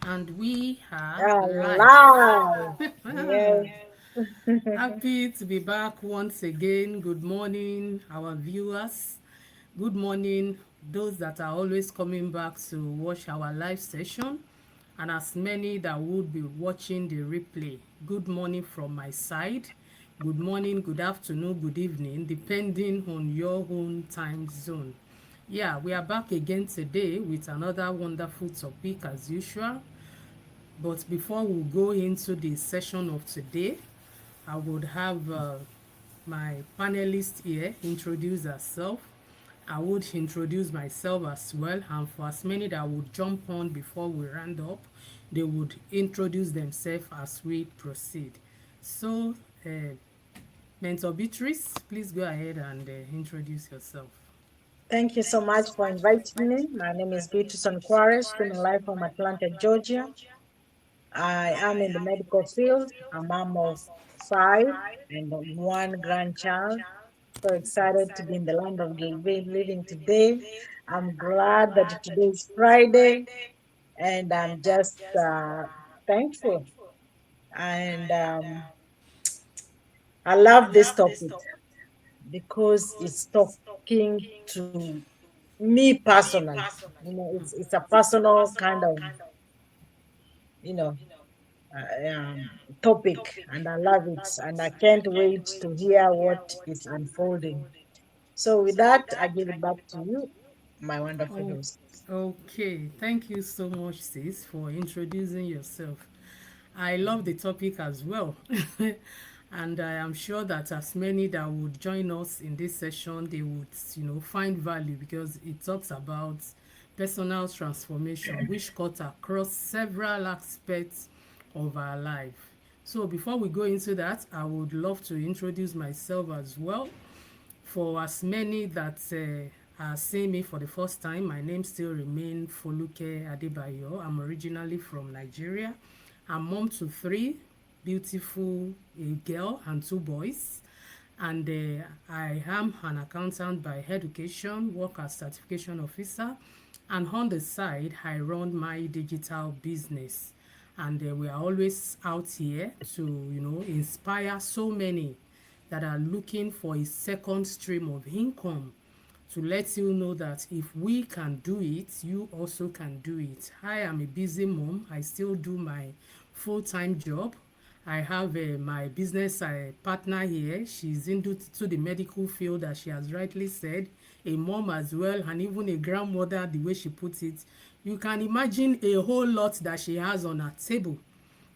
And we are live. Alive. Yes. Happy to be back once again. Good morning, our viewers. Good morning, those that are always coming back to watch our live session, and as many that would be watching the replay. Good morning from my side. Good morning, good afternoon, good evening, depending on your own time zone. Yeah, we are back again today with another wonderful topic as usual. But before we go into the session of today, I would have my panelist here introduce herself. I would introduce myself as well, and for as many that would jump on before we round up, they would introduce themselves as we proceed. So, uh, Mentor Beatrice, please go ahead and introduce yourself. Thank you so much for inviting me. My name is Beatrice Onkware, streaming live from Atlanta, Georgia. I am in the medical field. I'm mom of five and one grandchild. So excited to be in the land of the living today. I'm glad that today is Friday and I'm just thankful. And I love this topic because it's talking to me personally. It's a personal kind of you know topic, and I love it, and I can't wait to hear what is unfolding. So with that, I give it back to you, my wonderful Oh, host. okay. Thank you so much, sis, for introducing yourself. I love the topic as well. And I am sure that as many that would join us in this session, they would, find value because it talks about personal transformation, which cut across several aspects of our life. So before we go into that, I would love to introduce myself as well. For as many that are seeing me for the first time, my name still remains Foluke Adebayo. I'm originally from Nigeria. I'm mom to three beautiful a girl and two boys. And I am an accountant by education, work as certification officer, and on the side, I run my digital business. And we are always out here to, inspire so many that are looking for a second stream of income to let you know that if we can do it, you also can do it. I am a busy mom. I still do my full-time job. I have my business partner here. She's into the medical field, as she has rightly said, a mom as well, and even a grandmother, the way she puts it. You can imagine a whole lot that she has on her table,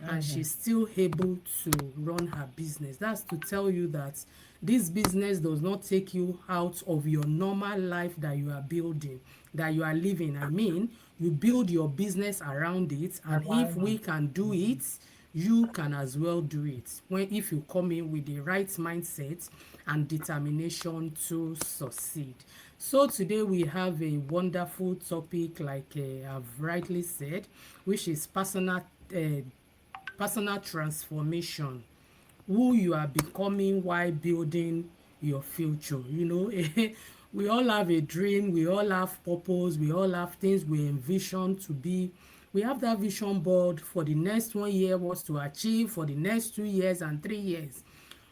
and Mhm. she's still able to run her business. That's to tell you that this business does not take you out of your normal life that you are building, that you are living. I mean, you build your business around it, and if Around we it. can do Mhm. it, you can as well do it. When if you come in with the right mindset and determination to succeed. So today we have a wonderful topic, like I've rightly said, which is personal transformation, who you are becoming while building your future. We all have a dream, we all have purpose, we all have things we envision to be. We have that vision board for the next 1 year, what to achieve for the next 2 years and 3 years.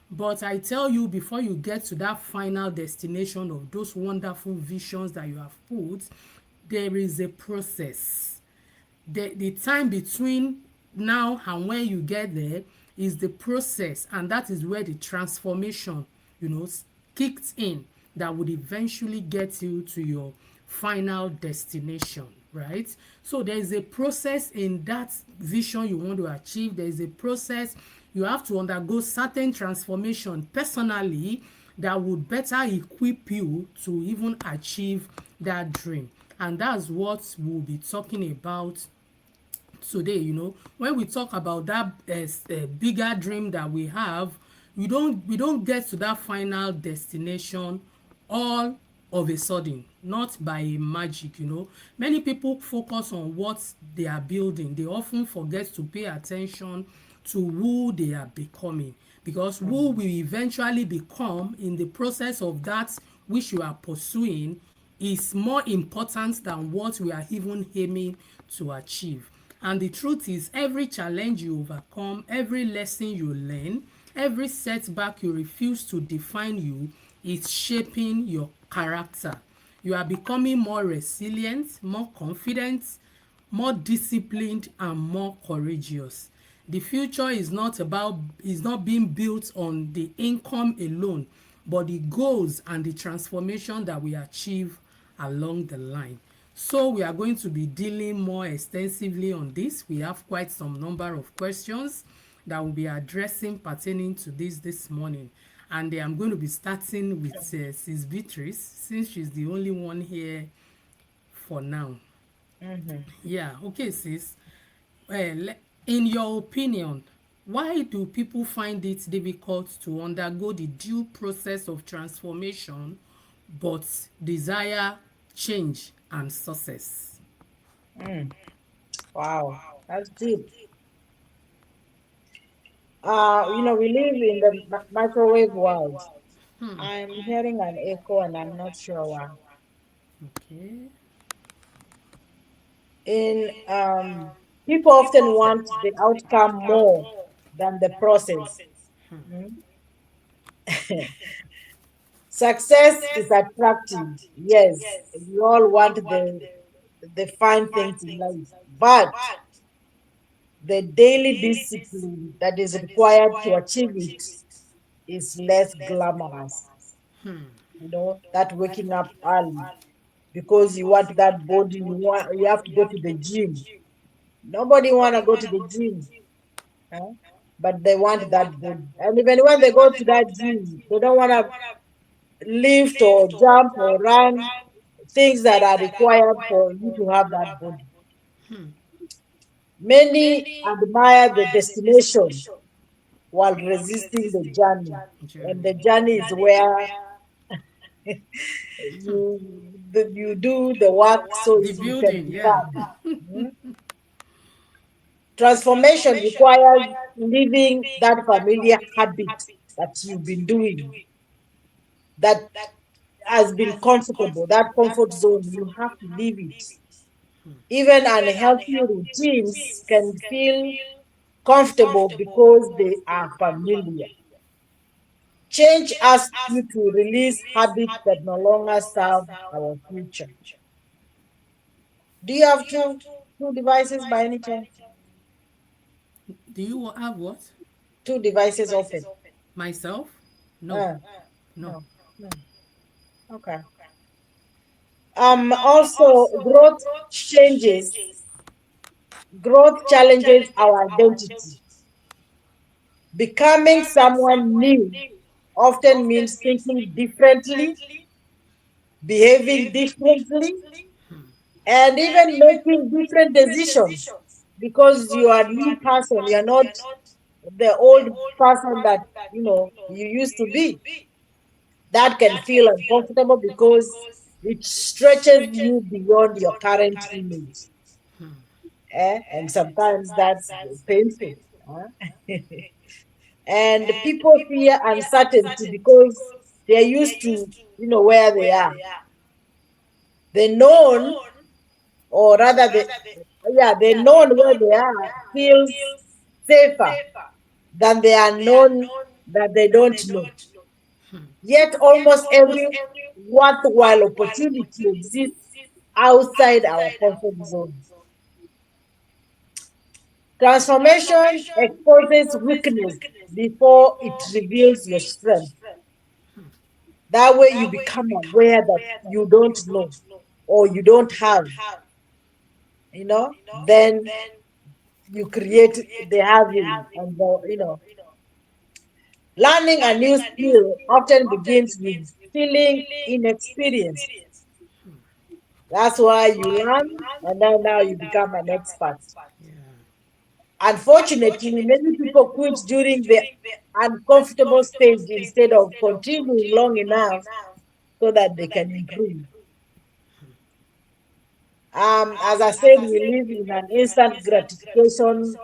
But I tell you, before you get to that final destination of those wonderful visions that you have put, there is a process. The time between now and when you get there is the process, and that is where the transformation, kicked in, that would eventually get you to your final destination, right? So there is a process in that vision you want to achieve. There is a process. You have to undergo certain transformation personally that would better equip you to even achieve that dream. And that's what we'll be talking about today. When we talk about that bigger dream that we have, we don't get to that final destination all of a sudden, not by magic. Many people focus on what they are building. They often forget to pay attention to who they are becoming, because who Mhm. we eventually become in the process of that which you are pursuing is more important than what we are even aiming to achieve. And the truth is, every challenge you overcome, every lesson you learn, every setback you refuse to define you is shaping your character. You are becoming more resilient, more confident, more disciplined, and more courageous. The future is not being built on the income alone, but the goals and the transformation that we achieve along the line. So we are going to be dealing more extensively on this. We have quite some number of questions that we'll be addressing pertaining to this morning. And I'm going to be starting with Sis Beatrice, since she's the only one here for now. Mm-hmm. Yeah, okay, sis. In your opinion, why do people find it difficult to undergo the due process of transformation but desire change and success? Mm. Wow, that's deep. We live in the microwave world. I'm hearing an echo and I'm not sure why. Okay. In People often want the outcome more than the process. Mm. Success is attractive. Yes, we all want the fine things in life, but the daily discipline that is required to achieve it is less glamorous. That waking up early because you want that body, you have to go to the gym. Nobody want to go to the gym, huh? But they want that body. And even when they go to that gym, they don't want to lift or jump or run things that are required for you to have that body. Many admire the destination while resisting the journey. And the Journey. journey is where you do the work so The you can building, yeah. become. Mm. Transformation requires leaving that familiar habit that you've been doing, that has been comfortable, that comfort zone. You have to leave it. Even unhealthy routines can feel comfortable because they are familiar. Change asks you to release habits that no longer serve our future. Do you have two devices by any chance? Do you have what? Two devices open. Myself? No. Uh, No. no, no. Okay. Also, growth challenges our identity. Becoming someone new often means thinking differently, behaving differently, and even making different decisions because you are a new person. You're not the old person that you used to be. That can feel uncomfortable because it stretches you beyond your current image. And sometimes that's painful. Huh? And people fear uncertainty because they're used to, where they are. The known, or rather, the known where they are feels safer than the unknown that they don't know. Yet, almost every worthwhile opportunity exists outside our comfort zone. Transformation exposes weakness before it reveals your strength. That way, you become aware that you don't know or you don't have, then you create the having. And learning a new skill often begins with feeling inexperienced. That's why you learn, and then now you become an expert. Yeah. Unfortunately, many people quit during the uncomfortable stage instead of continuing long enough so that they can improve. As I said, we live in an instant gratification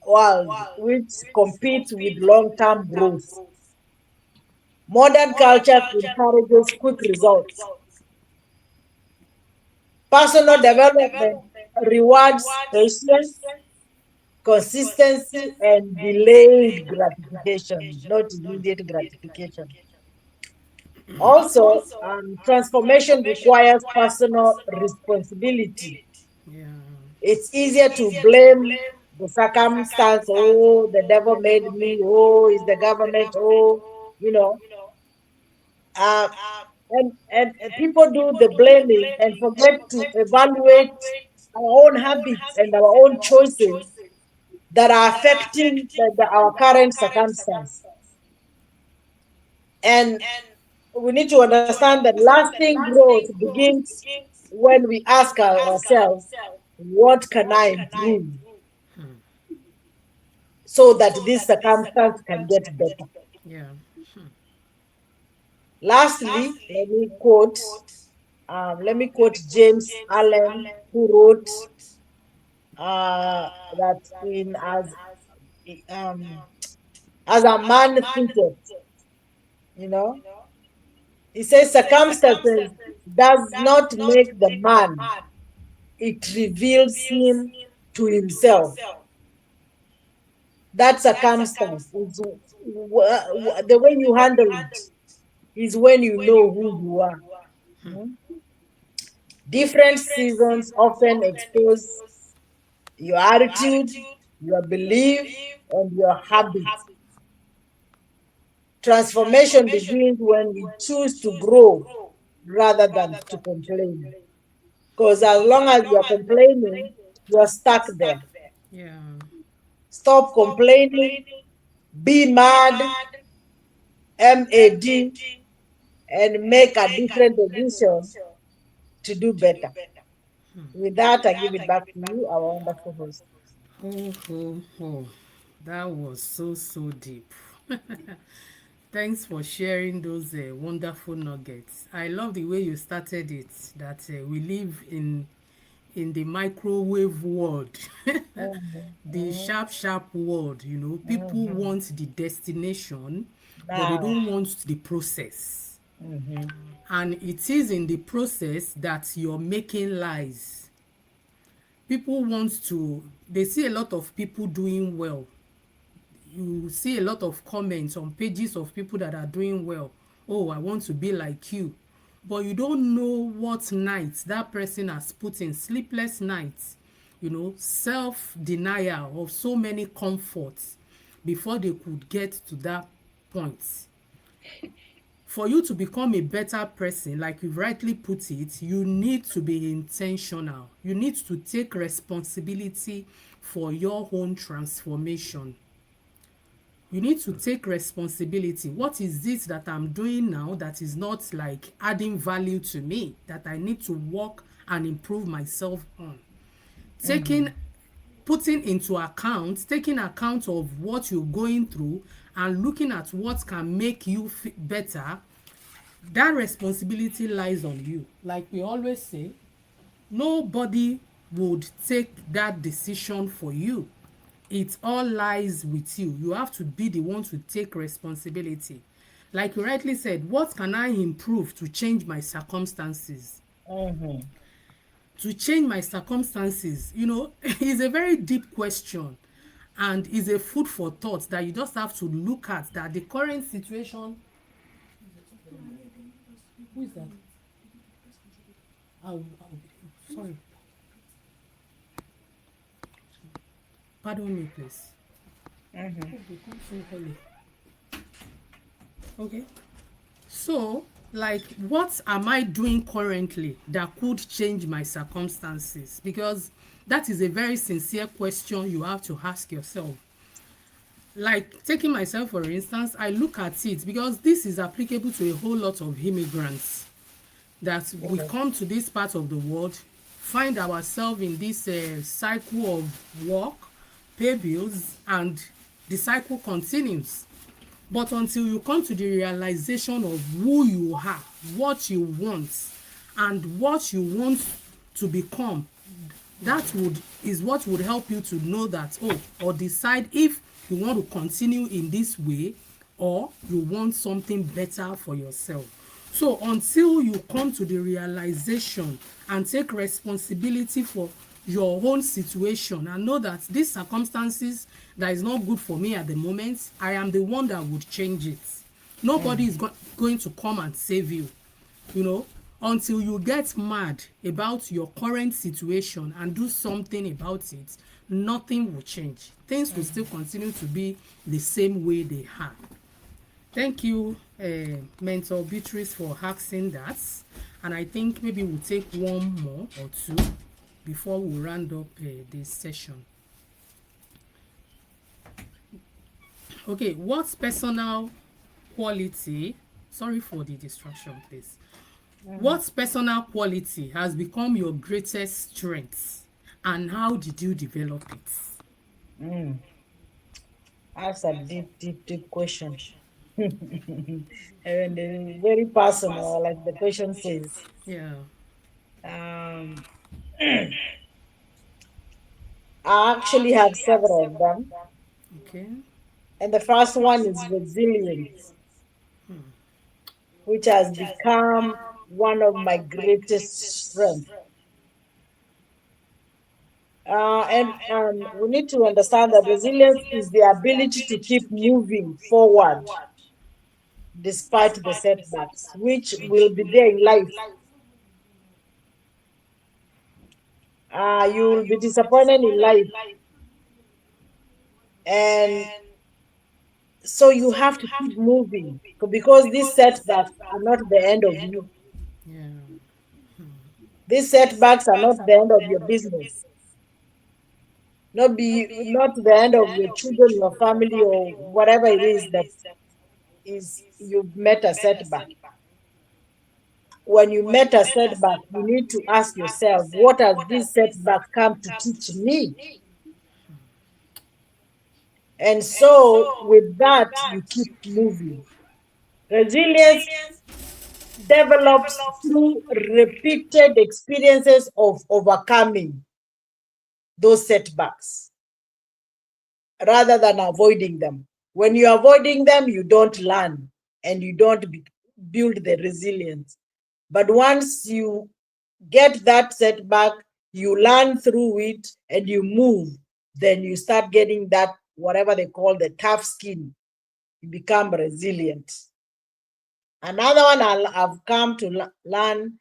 world which competes with long-term growth. Modern culture encourages quick results. Personal development rewards patience, consistency, and delayed gratification, not immediate gratification. Also, transformation requires personal responsibility. Yeah. It's easier to blame the circumstance. Oh, the devil made me. Oh, it's the government. Oh, you know. Uh, and people do the blaming and forget to evaluate our own habits and our own choices that are affecting our current circumstance. And we need to understand that lasting growth begins when we ask ourselves, what can I improve so that this circumstance can get better? Yeah. Lastly, let me quote James Allen, who wrote that in um, as a man thinketh, you know, he says circumstances does not make the man, it reveals him to himself. That circumstance is the way you handle it is when you know who you are. Mm. Different seasons often expose your attitude, your belief, and your habits. Transformation begins when we choose to grow rather than to complain. Because as long as you're complaining, you're stuck there. Yeah. Stop complaining, be mad, MAD, and make a different decision to do better. With that, I give it back to you, our wonderful host. Oh, oh, oh. That was so, so deep. Thanks for sharing those wonderful nuggets. I love the way you started it, that we live in the microwave world. Mhm, The mhm, sharp, sharp world, people mhm. want the destination, but they Now, don't want the process. mhm, And it is in the process that you're making lies. People want to, they see a lot of people doing well. You see a lot of comments on pages of people that are doing well. Oh, I want to be like you. But you don't know what nights that person has put in, sleepless nights, self denial of so many comforts before they could get to that point. For you to become a better person, like you rightly put it, you need to be intentional. You need to take responsibility for your own transformation. You need to take responsibility. What is it that I'm doing now that is not like adding value to me, that I need to work and improve myself on? Taking, mhm, putting into account, taking account of what you're going through and looking at what can make you better. That responsibility lies on you. Like we always say, nobody would take that decision for you. It all lies with you. You have to be the one to take responsibility. Like you rightly said, what can I improve to change my circumstances? mhm. To change my circumstances, is a very deep question, and is a food for thought that you just have to look at, that the current situation. Who is that? Sorry, pardon me, please. Mhm. Hope they come so early. Okay. So, like, what am I doing currently that could change my circumstances? Because that is a very sincere question you have to ask yourself. Like, taking myself for instance, I look at it because this is applicable to a whole lot of immigrants, that we Yes. come to this part of the world, find ourselves in this cycle of work, pay bills, and the cycle continues. But until you come to the realization of who you are, what you want, and what you want to become, that would is what would help you to know that, or decide if you want to continue in this way or you want something better for yourself. So until you come to the realization and take responsibility for your own situation and know that these circumstances that is not good for me at the moment, I am the one that would change it. Nobody is going to come and save you, you know, until you get mad about your current situation and do something about it. Nothing will change. Things will still continue to be the same way they are. Thank you, Mentor Beatrice, for asking that. And I think maybe we'll take one more or two before we round up this session. Okay, what personal quality, sorry for the distraction, please. What personal quality has become your greatest strength and how did you develop it? Mm. That's a deep, deep, deep question. And very personal, like the question says. Yeah, Um, I actually have several of them. okay. And the first one is resilience, which has become one of my greatest strengths. And we need to understand that resilience is the ability to keep moving forward despite the setbacks, which will be there in life. You will be disappointed in life. And so you have to keep moving because these setbacks are not the end of you. Yeah, These setbacks are not the end of your business, not the end of your children, your family, or whatever it is that is you've met a setback. When you met a setback, you need to ask yourself, what has this setback come to teach me? And so with that, you keep moving. Resilience develops through repeated experiences of overcoming those setbacks rather than avoiding them. When you're avoiding them, you don't learn and you don't build the resilience. But once you get that setback, you learn through it and you move, then you start getting that, whatever they call the tough skin. You become resilient. Another one I've come to learn,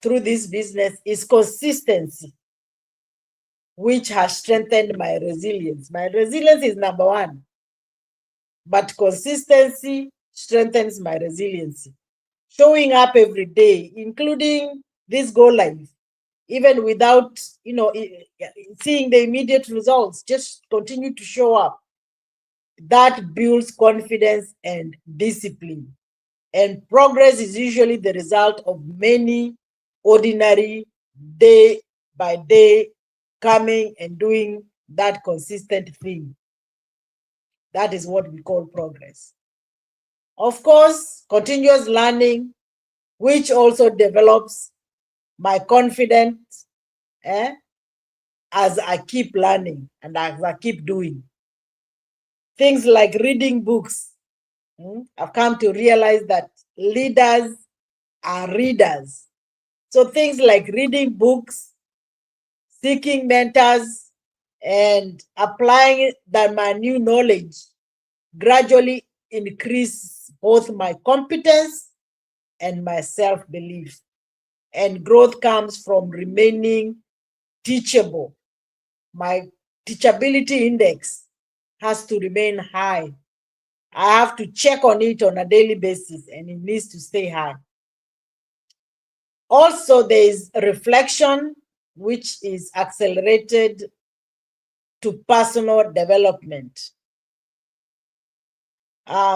through this business is consistency, which has strengthened my resilience. My resilience is number one, but consistency strengthens my resiliency. Showing up every day, including this go live, even without seeing the immediate results, just continue to show up. That builds confidence and discipline. And progress is usually the result of many ordinary, day by day, coming and doing that consistent thing. That is what we call progress. Of course, continuous learning, which also develops my confidence as I keep learning and as I keep doing. Things like reading books. I've come to realize that leaders are readers. So things like reading books, seeking mentors, and applying my new knowledge gradually increase both my competence and my self-belief. And growth comes from remaining teachable. My teachability index has to remain high. I have to check on it on a daily basis, and it needs to stay high. Also, there is reflection, which is accelerated to personal development.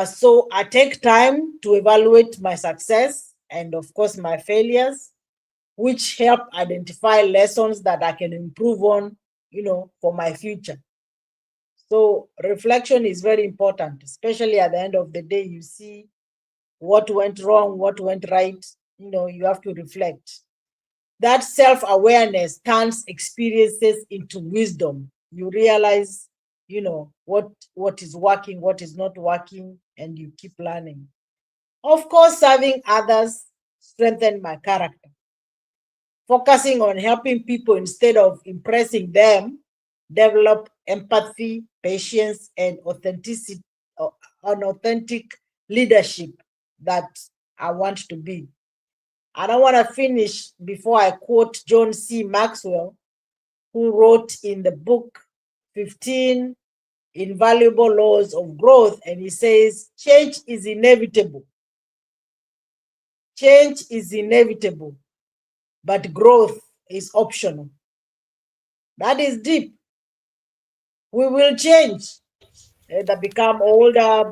So I take time to evaluate my success and, of course, my failures, which help identify lessons that I can improve on, for my future. So reflection is very important, especially at the end of the day. You see what went wrong, what went right. You have to reflect. That self-awareness turns experiences into wisdom. You realize, what is working, what is not working, and you keep learning. Of course, serving others strengthen my character. focusing on helping people instead of impressing them, develop empathy, patience, and authenticity, an authentic leadership that I want to be. And I want to finish before I quote John C. Maxwell, who wrote in the book 15 Invaluable Laws of Growth, and he says, change is inevitable. Change is inevitable, but growth is optional. That is deep. We will change. Either become older,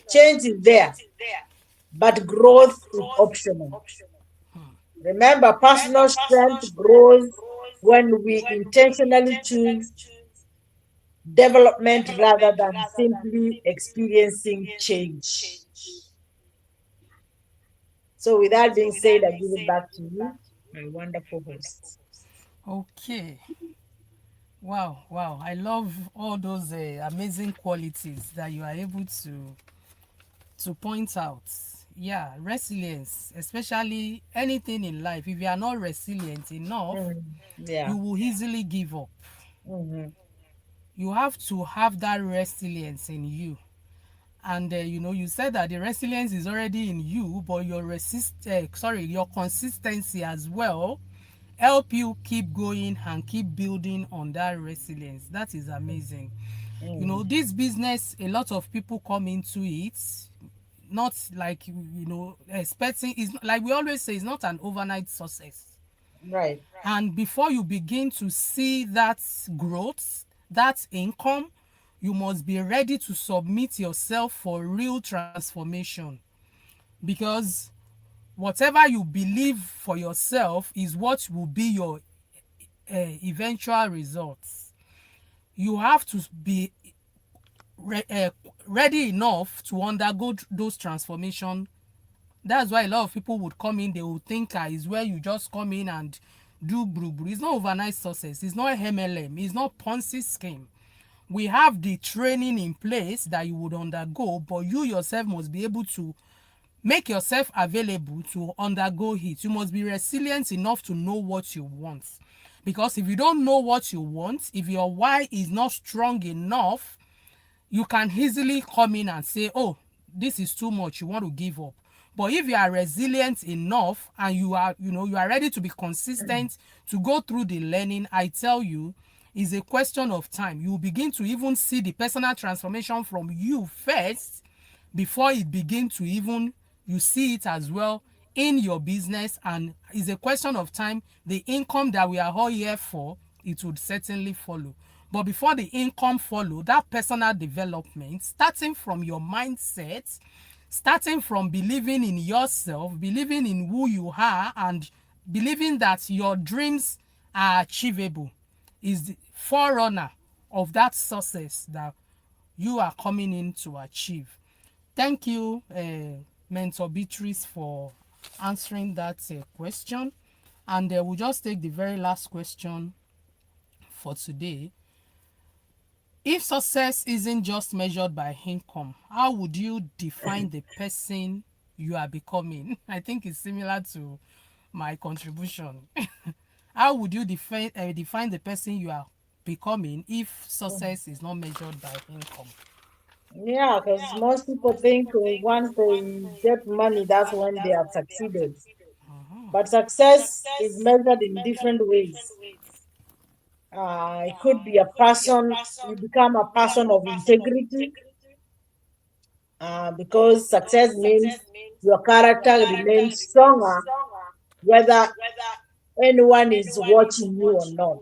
change is there, but growth is optional. Remember, personal strength grows when we intentionally choose development rather than simply experiencing change. So, with that being said, I give it back to you, my wonderful host. Okay. Wow, wow. I love all those amazing qualities that you are able to point out. Yeah, resilience, especially anything in life. If you are not resilient enough, Yeah. you will easily give up. Mm-hmm. You have to have that resilience in you. And you said that the resilience is already in you, but your consistency as well help you keep going and keep building on that resilience. That is amazing. Mm-hmm. This business, a lot of people come into it not like expecting. Is like we always say, it's not an overnight success. Right. And before you begin to see that growth, that income, you must be ready to submit yourself for real transformation, because whatever you believe for yourself is what will be your eventual results. You have to be ready enough to undergo those transformation. That's why a lot of people would come in, they would think is where you just come in and do bru bru. It's not overnight success. It's not MLM. It's not Ponzi scheme. We have the training in place that you would undergo, but you yourself must be able to make yourself available to undergo it. You must be resilient enough to know what you want. Because if you don't know what you want, if your why is not strong enough, you can easily come in and say, oh, this is too much, you want to give up. But if you are resilient enough and you are ready to be consistent to go through the learning, I tell you, it's a question of time. You will begin to even see the personal transformation from you first before it begin to even you see it as well in your business, and it's a question of time. The income that we are all here for, it would certainly follow. But before the income follow, that personal development, starting from your mindset, starting from believing in yourself, believing in who you are, and believing that your dreams are achievable, is the forerunner of that success that you are coming in to achieve. Thank you, Mentor Beatrice, for answering that question. And we'll just take the very last question for today. If success isn't just measured by income, how would you define the person you are becoming? I think it's similar to my contribution. How would you define the person you are becoming if success is not measured by income? Yeah, because most people think once they get money, that's when they have succeeded. But success is measured in different ways. It could be a person, you become a person of integrity, because success means your character remains stronger whether anyone is watching you or not.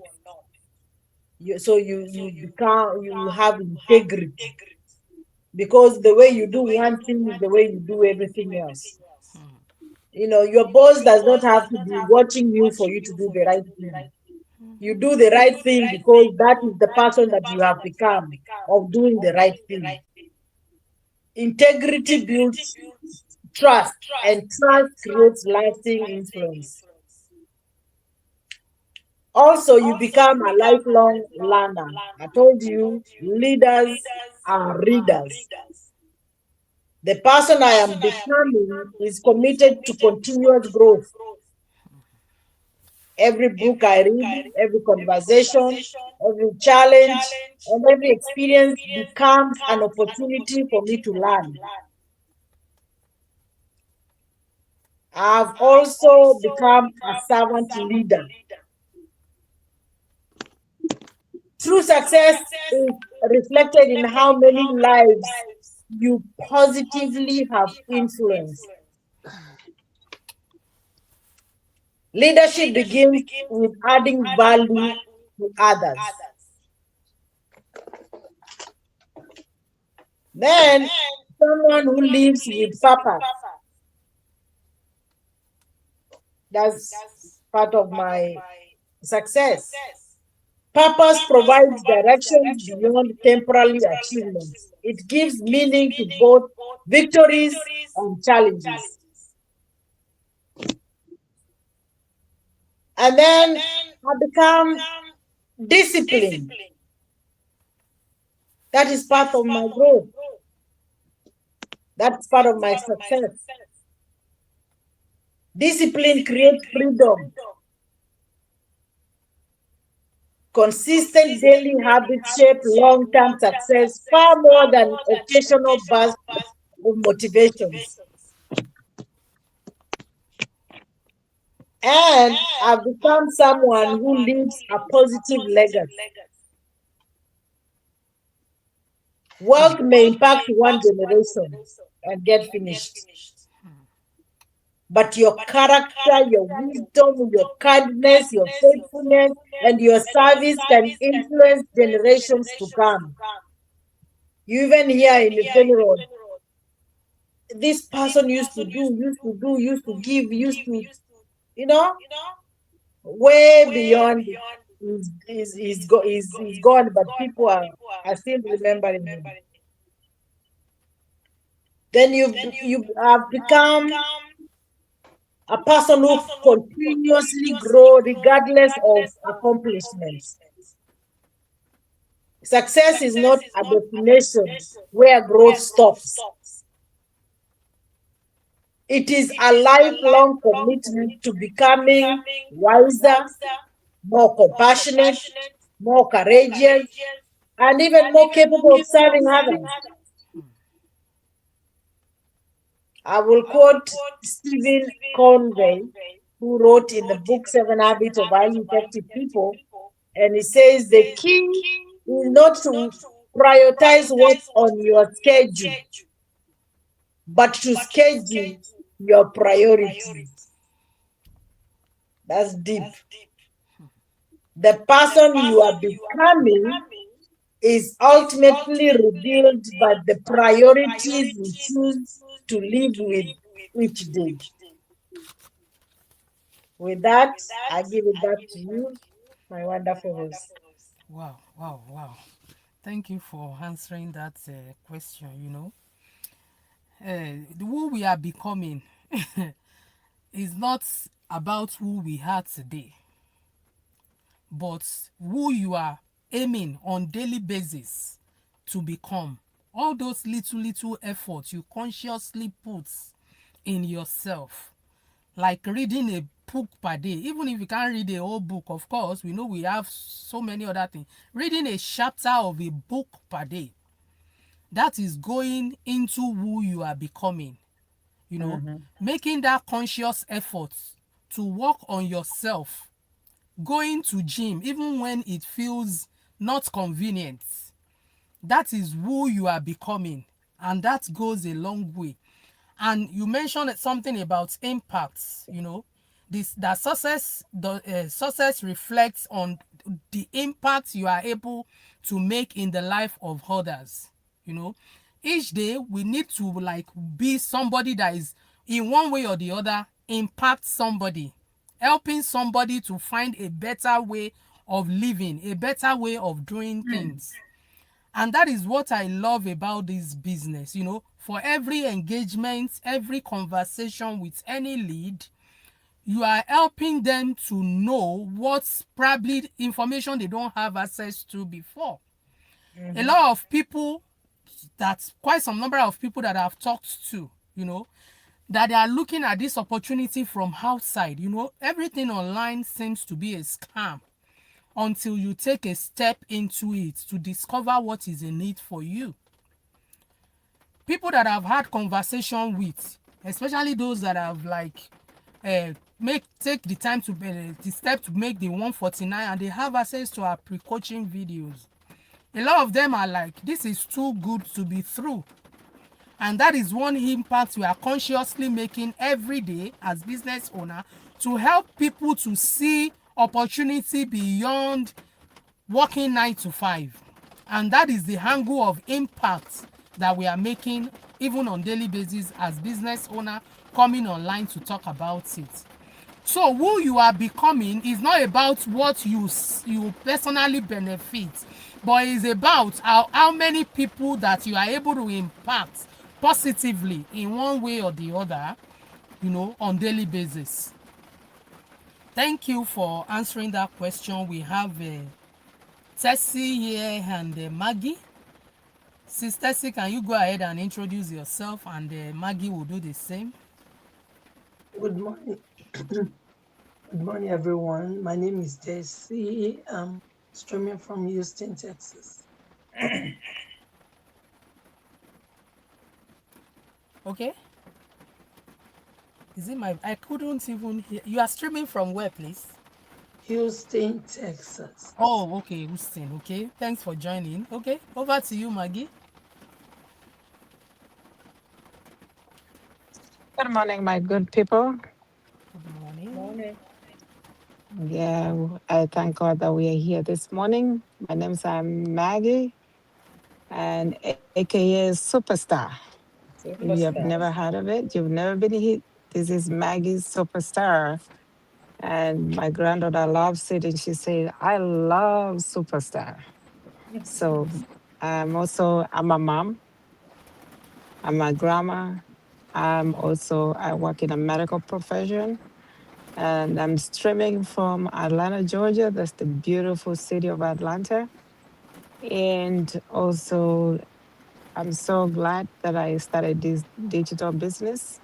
So you become, you have integrity, because the way you do one thing is the way you do everything else. Your boss does not have to be watching you for you to do the right thing. You do the right thing because that is the person that you have become of doing the right thing. Integrity builds trust, and trust creates lasting influence. Also, you become a lifelong learner. I told you, leaders are readers. The person I am becoming is committed to continuous growth. Every book I read, every conversation, every challenge, and every experience becomes an opportunity for me to learn. I've also become a servant leader. True success is reflected in how many lives you positively have influenced. Leadership begins with adding value to others. Then, someone who lives with purpose. That's part of my success. Purpose provides directions beyond temporary achievements. It gives meaning to both victories and challenges. And then I become disciplined. That is part of my growth. That's part of my success. Discipline creates freedom. Consistent daily habits shape long-term success far more than occasional bursts of motivations. And I've become someone who leaves a positive legacy. Wealth may impact one generation and get finished. But your character, your wisdom, your kindness, your faithfulness, and your service can influence generations to come. You even hear in the funeral, this person used to give, you know, way beyond he's gone, but people are still remembering him. Then you have become a person who continuously grow regardless of accomplishments. Success is not a destination where growth stops. It is a lifelong commitment to becoming wiser, more compassionate, more courageous, and even more capable of serving others. I will quote Stephen Convey, who wrote in the book 7 Habits of Highly Effective People, and he says the key is not to prioritize what's on your schedule, but to schedule your priorities. That's deep. The person you are becoming is ultimately revealed by the priorities you choose to live with each day. With that, I give it back to you, my wonderful host. Wow, wow, wow. Thank you for answering that question. Who we are becoming is not about who we are today, but who you are aiming on daily basis to become. All those little efforts you consciously put in yourself, like reading a book per day. Even if you can't read a whole book, of course, we know we have so many other things. Reading a chapter of a book per day, that is going into who you are becoming. Making that conscious effort to work on yourself, going to gym even when it feels not convenient, that is who you are becoming, and that goes a long way. And you mentioned something about impacts. This that success the success reflects on the impact you are able to make in the life of others. Each day we need to be somebody that is, in one way or the other, impact somebody, helping somebody to find a better way of living, a better way of doing things. And that is what I love about this business. For every engagement, every conversation with any lead, you are helping them to know what's probably information they don't have access to before. A lot of people, that's quite some number of people that I've talked to, that they are looking at this opportunity from outside. You know, everything online seems to be a scam until you take a step into it to discover what is in it for you. People that I've had conversation with, especially those that have like make take the time to the step to make the 149 and they have access to our pre-coaching videos. A lot of them are like, this is too good to be true. And that is one impact we are consciously making every day as business owner, to help people to see opportunity beyond working 9 to 5. And that is the angle of impact that we are making even on daily basis as business owner coming online to talk about it. So who you are becoming is not about what you personally benefit, but it's about how many people that you are able to impact positively in one way or the other, you know, on daily basis. Thank you for answering that question. We have Tessie here and Maggie. Sis Tessie, can you go ahead and introduce yourself, and Maggie will do the same. Good morning. Good morning, everyone. My name is Desi. I'm streaming from Houston, Texas. Okay? Is it my? I couldn't even hear. You are streaming from where, please? Houston, Texas. Oh, okay, Houston. Okay, thanks for joining. Okay, over to you, Maggie. Good morning, my good people. Good morning. Morning. Yeah, I thank God that we are here this morning. My name is Maggie, and AKA Superstar. If you have Superstar. never heard of it, you've never been hit. This is Maggie's Superstar. And my granddaughter loves it, and she said, I love Superstar. So I'm a mom, I'm a grandma. I work in a medical profession. And I'm streaming from Atlanta, Georgia. That's the beautiful city of Atlanta. And also, I'm so glad that I started this digital business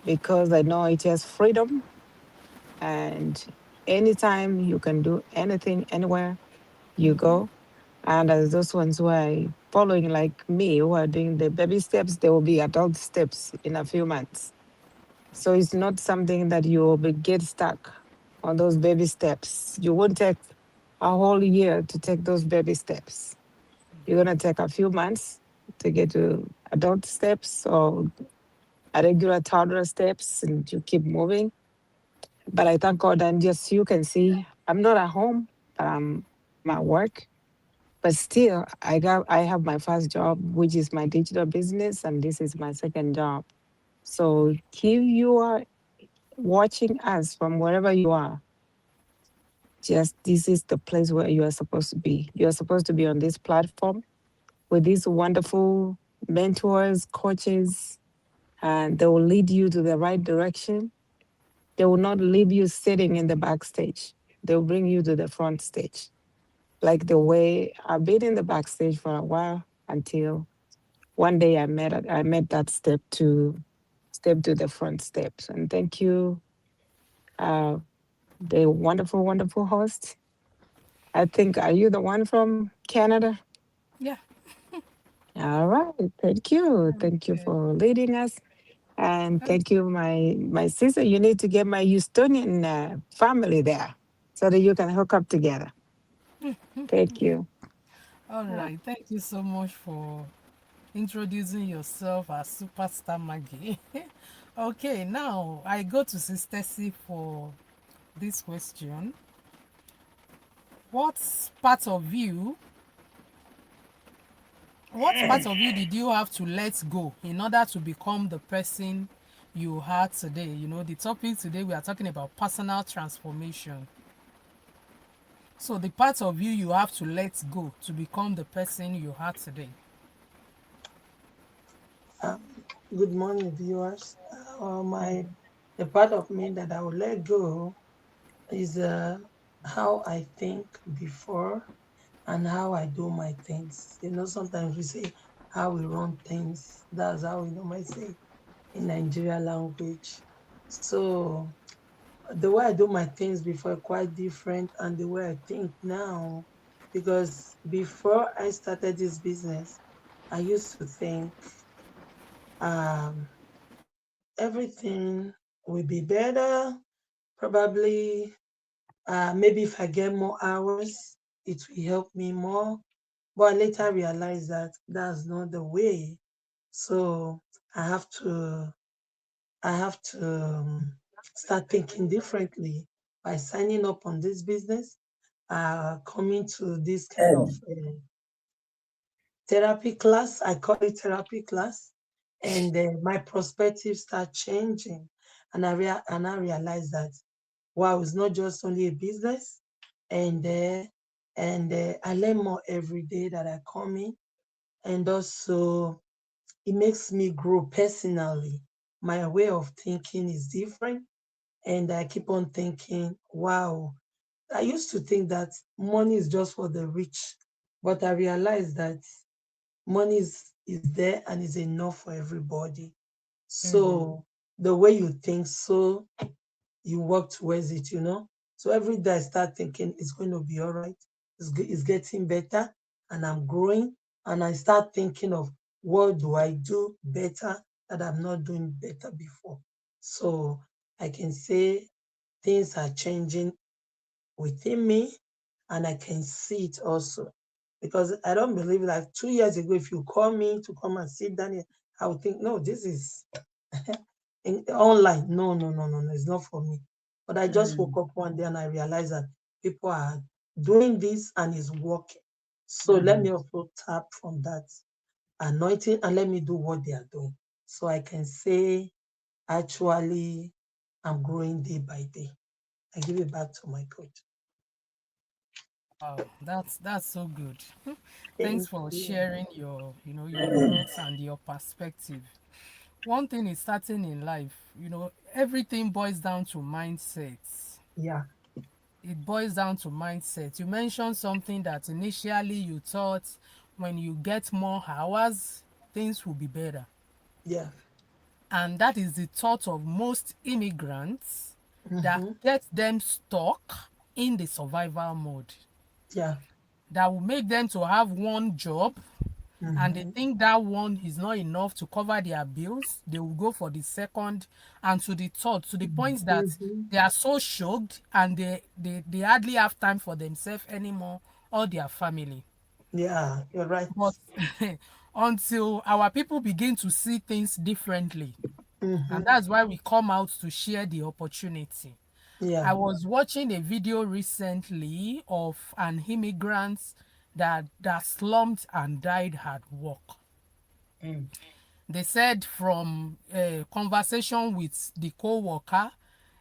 because I know it has freedom, and anytime you can do anything, anywhere you go. And as those ones who are following like me, who are doing the baby steps, there will be adult steps in a few months. So it's not something that you will get stuck on those baby steps. You won't take a whole year to take those baby steps. You're going to take a few months to get to adult steps or a regular toddler steps, and you keep moving. But I thank God, and just you can see, I'm not at home, but I'm at work. But still, I have my first job, which is my digital business, and this is my second job. So if you are watching us from wherever you are, just this is the place where you are supposed to be. You are supposed to be on this platform with these wonderful mentors, coaches, and they will lead you to the right direction. They will not leave you sitting in the backstage. They'll bring you to the front stage. Like the way I've been in the backstage for a while until one day I met that step to the front steps. And thank you, uh, the wonderful, wonderful host. I think, are you the one from Canada? Yeah. All right. Thank you. Thank you Okay. for leading us. And Okay. thank you, my sister. You need to get my Houstonian family there so that you can hook up together. Thank you. All Uh, right. Thank you so much for introducing yourself as Superstar Maggie. Okay, now I go to Sister C for this question. What part of you, what part of you did you have to let go in order to become the person you are today? You know, the topic today we are talking about personal transformation. So the part of you have to let go to become the person you are today. Good morning, viewers. The part of me that I will let go is how I think before and how I do my things. Sometimes we say how we run things. That's how we normally say in Nigeria language. So the way I do my things before quite different and the way I think now. Because before I started this business, I used to think um, everything will be better. Probably, maybe if I get more hours, it will help me more. But I later realized that that's not the way. So I have to I have to start thinking differently by signing up on this business, coming to this kind of therapy class. I call it therapy class, and my perspective start changing, and I realized that wow, it's not just only a business, and I learn more every day that I come in, and also it makes me grow personally. My way of thinking is different, and I keep on thinking, wow, I used to think that money is just for the rich, but I realized that money is there and is enough for everybody. Mm-hmm. So the way you think, so you work towards it. So every day I start thinking it's going to be all right. It's getting better and I'm growing. And I start thinking of what do I do better that I'm not doing better before. So I can say things are changing within me and I can see it also. Because I don't believe like 2 years ago, if you call me to come and sit down here, I would think, no, this is online. No, no, no, no, no, it's not for me. But I just woke Mm. up one day and I realized that people are doing this and it's working. So let Mm-hmm. me also tap from that anointing and let me do what they are doing. So I can say, actually, I'm growing day by day. I give it back to my coach. Wow, that's so good. Thanks Thank for you. sharing your thoughts and your perspective. One thing is certain in life, everything boils down to mindsets. Yeah, It boils down to mindset. You mentioned something that initially you thought when you get more hours, things will be better. yeah, And that is the thought of most immigrants that mm-hmm, gets them stuck in the survival mode. yeah, That will make them to have one job and they mm-hmm, think that one is not enough to cover their bills. They will go for the second and to the third, to the point that mm-hmm, they are so shocked and they hardly have time for themselves anymore or their family. yeah, you're right. But until our people begin to see things differently, and Mm-hmm, that's why we come out to share the opportunity. I yeah, was watching a video recently of an immigrant that slumped and died at work. mm. They said from a conversation with the co-worker,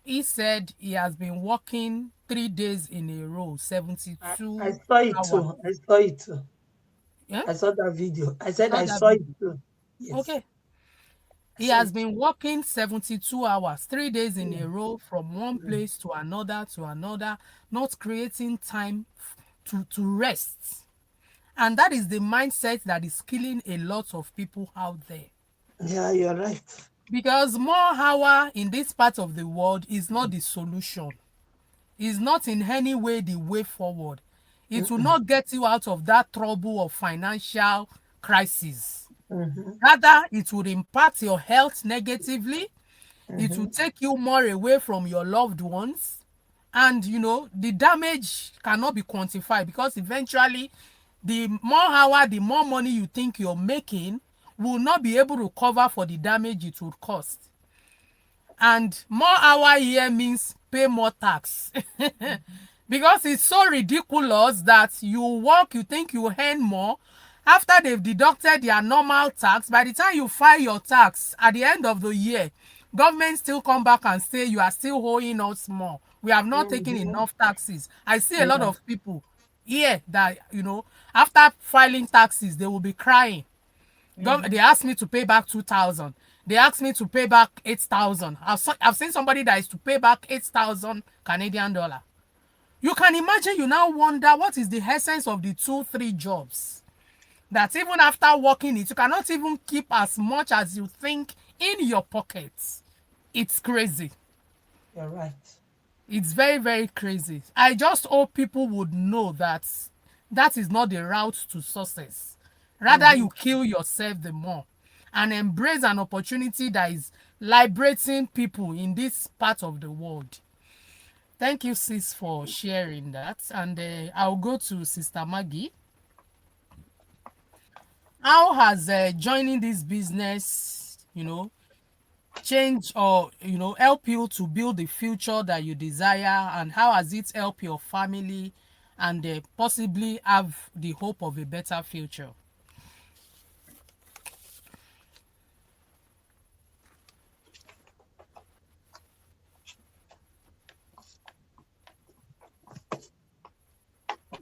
he said he has been working 3 days in a row, I 72 saw it hours. too. I saw it too. Yeah, I saw that video. I you said saw I that saw it video. too. Yes, Okay. I He saw has it. been working 72 hours, 3 days in Mm, a row from one mm, place to another, not creating time to rest. And that is the mindset that is killing a lot of people out there. yeah, you're right. Because more hour in this part of the world is not the solution. Is not in any way the way forward. It will Mm-mm, not get you out of that trouble of financial crisis. mm-hmm, Rather, it will impact your health negatively. It will mm-hmm, take you more away from your loved ones. And the damage cannot be quantified because eventually the more hour, the more money you think you're making will not be able to cover for the damage it would cost. And more hour here means pay more tax. Because it's so ridiculous that you work, you think you earn more. After they've deducted their normal tax, by the time you file your tax at the end of the year, government still come back and say you are still owing us more. We have not taken mm-hmm, enough taxes. I see a lot yeah, of people here that, after filing taxes, they will be crying. mm-hmm, They asked me to pay back 2,000. They asked me to pay back 8,000. I've seen somebody that is to pay back 8,000 Canadian dollar. You can imagine, you now wonder what is the essence of the 2, 3 jobs. That even after working it, you cannot even keep as much as you think in your pockets. It's crazy. You're right. It's very, very crazy. I just hope people would know that that is not the route to success. Rather, Mm-hmm. you kill yourself the more and embrace an opportunity that is liberating people in this part of the world. Thank you, sis, for sharing that. And I'll go to Sister Maggie. How has joining this business, change or help you to build the future that you desire, and how has it helped your family and possibly have the hope of a better future?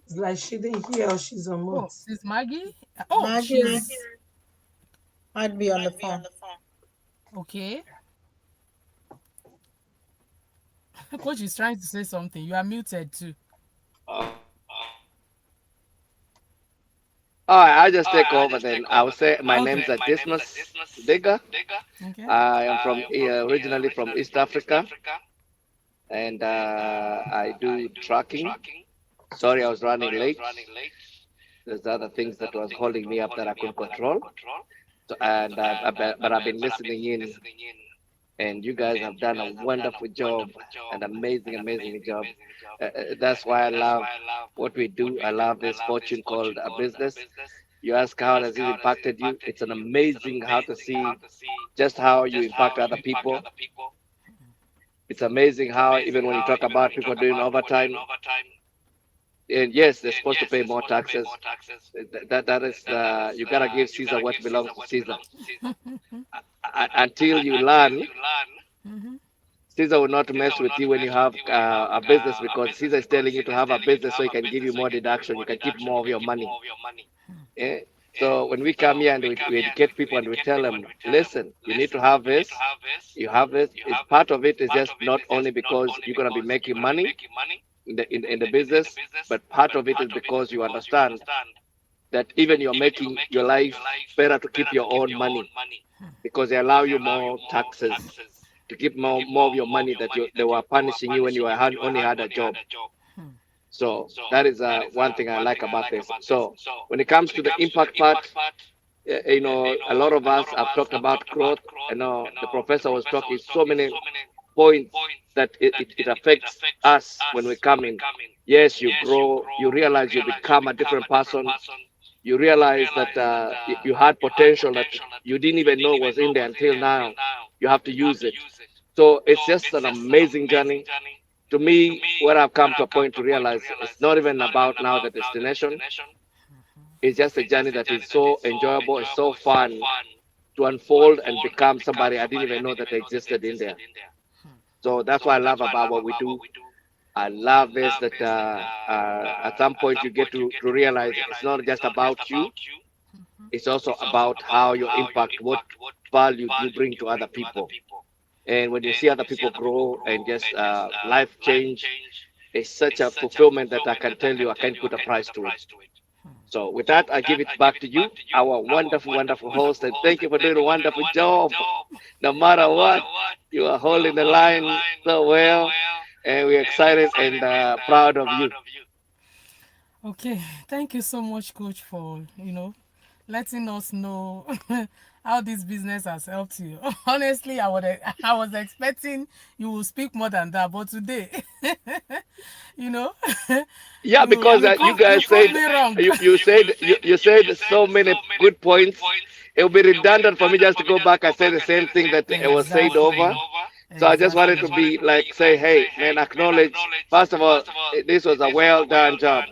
It's like she didn't hear or she's on mute. Oh, sis Maggie. Oh, Maggie she's might be on the phone. okay. Coach is trying to say something. You are muted too. All right, I'll just take over then. I would say my Okay. name's Dismas Digger. Okay. I am from originally from East Africa, and I do trucking. Sorry, I was running late. There's other things that was holding me up that I couldn't control. So, and but I've been listening in, and you guys have done a wonderful job, an amazing, amazing job. That's why I love what we do. I love this fortune called a business. You ask how has it impacted you? It's an amazing how to see just how you impact other people. It's amazing how even when you talk about people doing overtime, and yes, they're supposed to pay more taxes. That is you gotta give Caesar what belongs to Caesar. Until you learn, Mm-hmm. Caesar will not mess with you when you have a business because Caesar is telling you to have a business so he can give you more deduction. You can keep more of your money. Eh? So when we come here and we educate people and we tell them, listen, you need to have this. You have this. It's part of it is just not only because you're gonna be making money in the business, but part of it is because you understand that even you're making your life better to keep your own money because they allow you more taxes to keep more of your money that they were punishing you when you only had a job. So that is one thing I like about this. So when it comes to the impact part, a lot of us have talked about growth. The professor was talking so many points that it affects us when we come in. Yes, you grow, you realize you become a different person. You realize that you had potential that you didn't even know was in there until now. You have to use it. So it's just an amazing journey. To me, what I've come to a point to realize, it's not even about now the destination. It's just a journey that is so enjoyable, it's so fun to unfold and become somebody I didn't even know that existed in there. So that's what I love about what we do. I love this that at some point you get to realize it's not just about you, it's also about how your impact, what value you bring to other people. And when you see other people grow and just life change, it's such a fulfillment that I can tell you I can't put a price to it. So with that, I give it back to you, our wonderful, wonderful host, and thank you for doing a wonderful job. No matter what, you are holding the line so well, and we're excited and proud of you. Okay, thank you so much, Coach, for letting us know how this business has helped you. Honestly, I was expecting you will speak more than that, but today, you know, Yeah, you because you you prove you guys prove said me wrong. you said so many good points. It would be redundant for me just to go back and say the same thing that it was said Exactly. over. So I just wanted to Exactly. be like, say, hey, man, acknowledge. First of all, this was a well done job.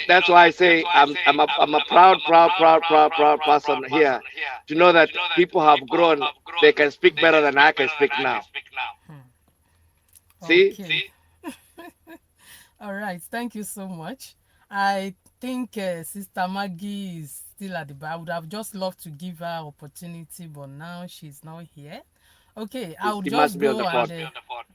That's why I say I'm a proud, proud, proud, proud, proud person here to know that people have grown. They can speak better than I can speak now. See? Okay. All right. Thank you so much. I think Sister Maggie is still at the back. I would have just loved to give her opportunity, but now she's not here. Okay, I'll It must just be on the go pod. and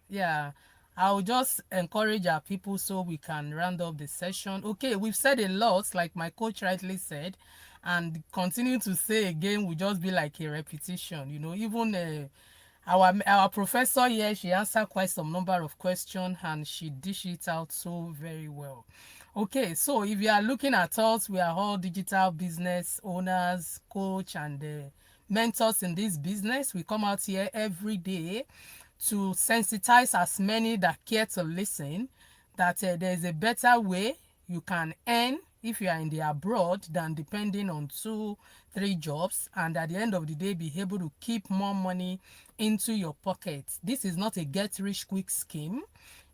yeah, I'll just encourage our people so we can round up the session. Okay, we've said a lot, like my coach rightly said, and continue to say again will just be like a repetition. Even our professor here, she answered quite some number of questions and she dish it out so very well. Okay, so if you are looking at us, we are all digital business owners, coach, and mentors in this business. We come out here every day to sensitize as many that care to listen that there is a better way you can earn if you are in the abroad than depending on 2 3 jobs, and at the end of the day be able to keep more money into your pocket. This is not a get rich quick scheme.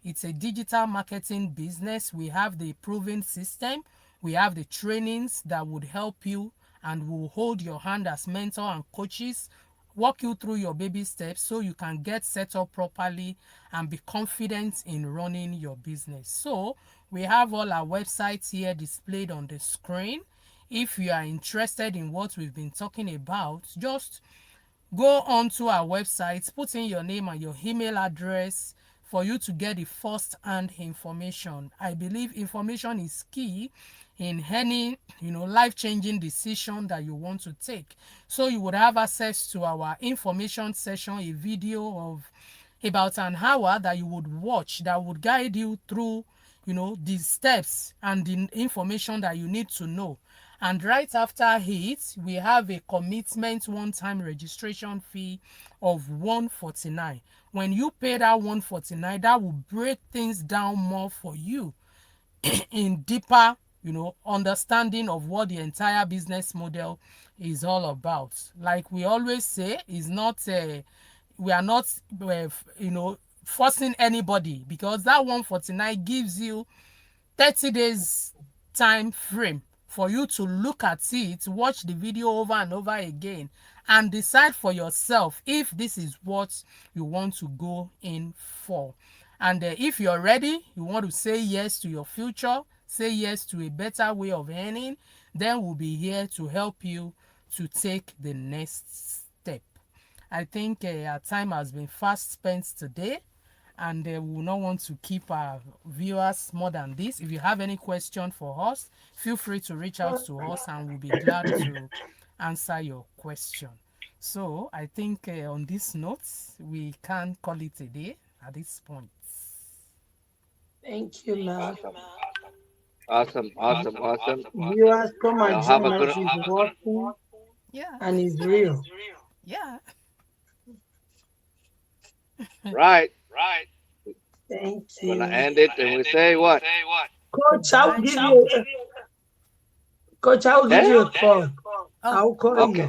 It's a digital marketing business. We have the proven system. We have the trainings that would help you and will hold your hand as mentor and coaches, walk you through your baby steps so you can get set up properly and be confident in running your business. So we have all our websites here displayed on the screen. If you are interested in what we've been talking about, just go onto our website, put in your name and your email address for you to get the first-hand information. I believe information is key in any life-changing decision that you want to take. So you would have access to our information session, a video of about an hour that you would watch that would guide you through the steps and the information that you need to know. And right after it, we have a commitment one-time registration fee of 149. When you pay that 149, that will break things down more for you in deeper understanding of what the entire business model is all about. Like we always say, is not we are not forcing anybody, because that 149 gives you 30 days time frame for you to look at it, watch the video over and over again, and decide for yourself if this is what you want to go in for. And if you're ready, you want to say yes to your future, say yes to a better way of earning, then we'll be here to help you to take the next step. I think our time has been fast spent today, and we will not want to keep our viewers more than this. If you have any question for us, feel free to reach out to us and we'll be glad to answer your question. So I think on this note, we can call it a day at this point. Thank you, Ma. Awesome. Awesome. Awesome. Awesome. Viewers, come and Have join a us. good. It's working Yeah, and it's real. yeah. Right. Thank We're gonna you. end it and we say what? Coach, I'll Goodbye give to you Coach, I'll give Okay. you a call. Oh, I'll call Okay.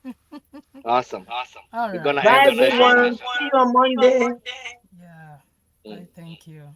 you. Awesome. all We're gonna right. Bye end the session now. everyone. See you on Monday. Yeah, Mm. I thank you.